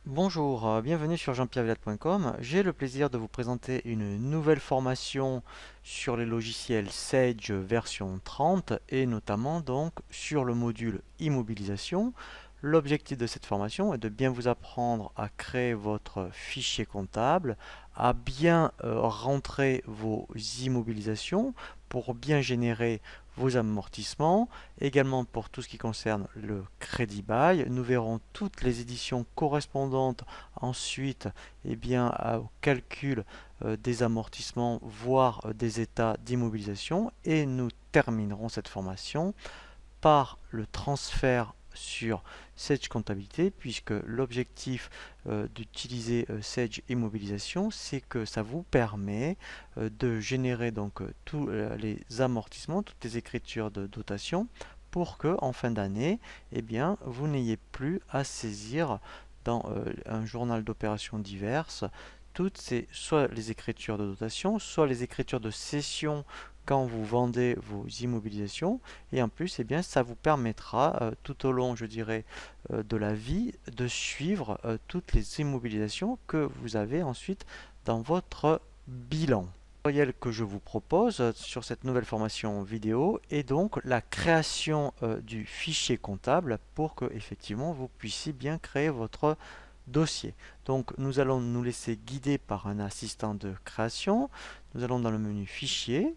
Bonjour, bienvenue sur jean-pierre-villade.com. J'ai le plaisir de vous présenter une nouvelle formation sur les logiciels Sage version 30 et notamment donc sur le module immobilisation. L'objectif de cette formation est de bien vous apprendre à créer votre fichier comptable, à bien rentrer vos immobilisations pour bien générer vos amortissements, également pour tout ce qui concerne le crédit bail. Nous verrons toutes les éditions correspondantes ensuite au calcul des amortissements, voire des états d'immobilisation. Et nous terminerons cette formation par le transfert sur Sage Comptabilité, puisque l'objectif d'utiliser Sage Immobilisation, c'est que ça vous permet de générer donc tous les amortissements, toutes les écritures de dotation, pour que en fin d'année, vous n'ayez plus à saisir dans un journal d'opérations diverses toutes ces, soit les écritures de dotation, soit les écritures de cession quand vous vendez vos immobilisations. Et en plus, ça vous permettra tout au long, je dirais, de la vie, de suivre toutes les immobilisations que vous avez ensuite dans votre bilan. Le tutoriel que je vous propose sur cette nouvelle formation vidéo est donc la création du fichier comptable pour que effectivement vous puissiez bien créer votre dossier. Donc nous allons nous laisser guider par un assistant de création. Nous allons dans le menu fichier,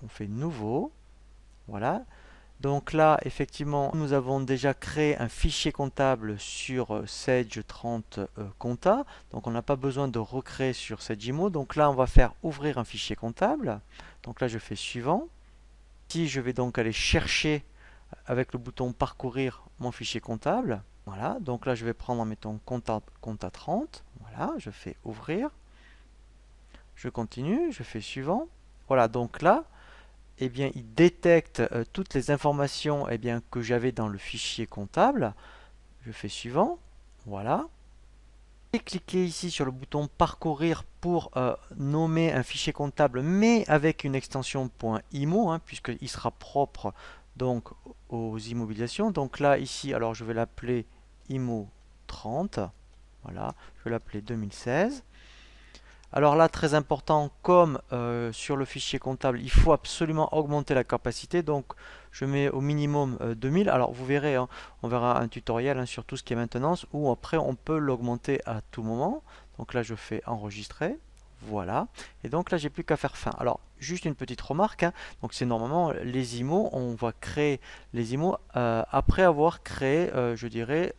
on fait nouveau, voilà. Donc là, effectivement, nous avons déjà créé un fichier comptable sur Sage 30 Compta. Donc on n'a pas besoin de recréer sur Sage Immo. Donc là, on va faire ouvrir un fichier comptable. Donc là, je fais suivant. Ici, je vais donc aller chercher avec le bouton parcourir mon fichier comptable. Voilà, donc là, je vais prendre, mettons, Compta 30. Voilà, je fais ouvrir. Je continue, je fais suivant. Voilà, donc là, il détecte toutes les informations que j'avais dans le fichier comptable. Je fais suivant. Voilà. Et cliquez ici sur le bouton parcourir pour nommer un fichier comptable, mais avec une extension .imo, puisqu'il sera propre donc aux immobilisations. Donc là, ici, alors je vais l'appeler IMO 30. Voilà, je vais l'appeler 2016. Alors là, très important, comme sur le fichier comptable, il faut absolument augmenter la capacité. Donc, je mets au minimum 2000. Alors, vous verrez, on verra un tutoriel sur tout ce qui est maintenance, où après, on peut l'augmenter à tout moment. Donc là, je fais enregistrer. Voilà. Et donc là, j'ai plus qu'à faire fin. Alors, juste une petite remarque. Donc, c'est normalement les IMO. On va créer les IMO après avoir créé, je dirais,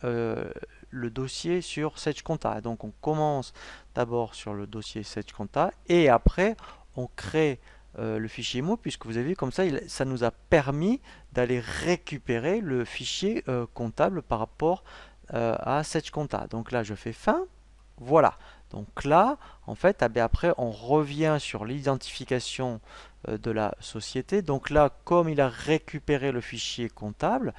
le dossier sur Sage Compta. Donc, on commence d'abord sur le dossier Sage Compta et après, on crée le fichier IMO, puisque vous avez vu comme ça, ça nous a permis d'aller récupérer le fichier comptable par rapport à Sage Compta. Donc là, je fais fin. Voilà. Donc là, en fait, après, on revient sur l'identification de la société. Donc là, comme il a récupéré le fichier comptable,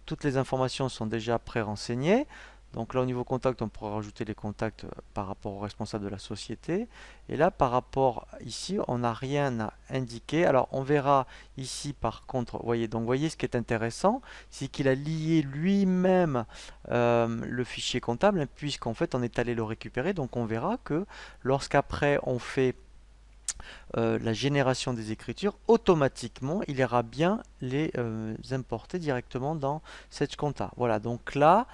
toutes les informations sont déjà pré-renseignées. Donc là, au niveau contact, on pourra rajouter les contacts par rapport au responsable de la société. Et là, par rapport ici, on n'a rien à indiquer. Alors, on verra ici, par contre, voyez ce qui est intéressant, c'est qu'il a lié lui-même le fichier comptable, puisqu'en fait, on est allé le récupérer. Donc, on verra que lorsqu'après, on fait la génération des écritures, automatiquement, il ira bien les importer directement dans Sage Compta. Voilà, donc là,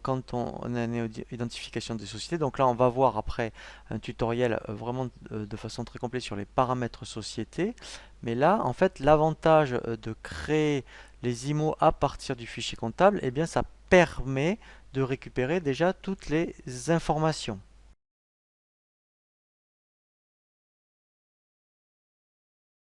quand on a une identification des sociétés, donc là, on va voir après un tutoriel vraiment de façon très complète sur les paramètres société. Mais là, en fait, l'avantage de créer les IMO à partir du fichier comptable, ça permet de récupérer déjà toutes les informations.